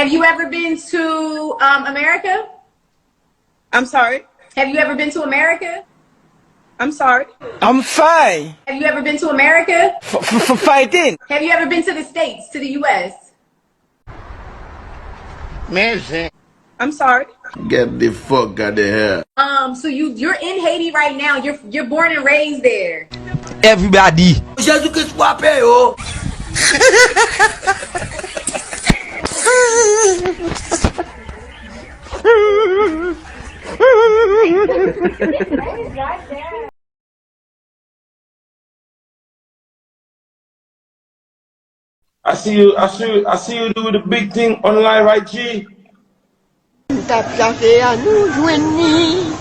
Have you ever been to America? I'm sorry. Have you ever been to America? I'm sorry. I'm fine. Have you ever been to America? For fighting. Have you ever been to the States, to the U.S.? Amazing. I'm sorry. Get the fuck out of here. So you're in Haiti right now. You're born and raised there. Everybody. Jesus swap yo. I see you do the big thing online, right, G? Santa Place à nous joindre.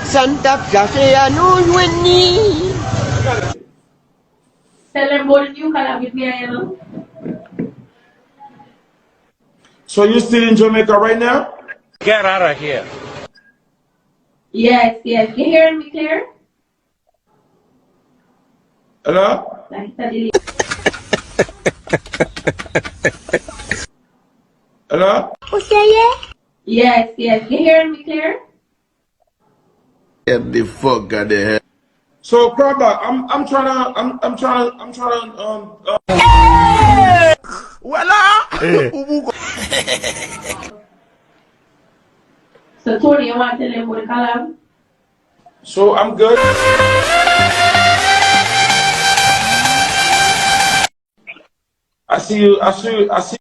Santa Place à nous joindre. Tell them what you can with me, you know. So you still in Jamaica right now? Get out of here. Yes. You hearing me clear? Hello? Hello? Yes. You hearing me clear? Get the fuck out of here. So Crabba, I'm trying to So Tony, you want to tell them what the collab? So I'm good. I see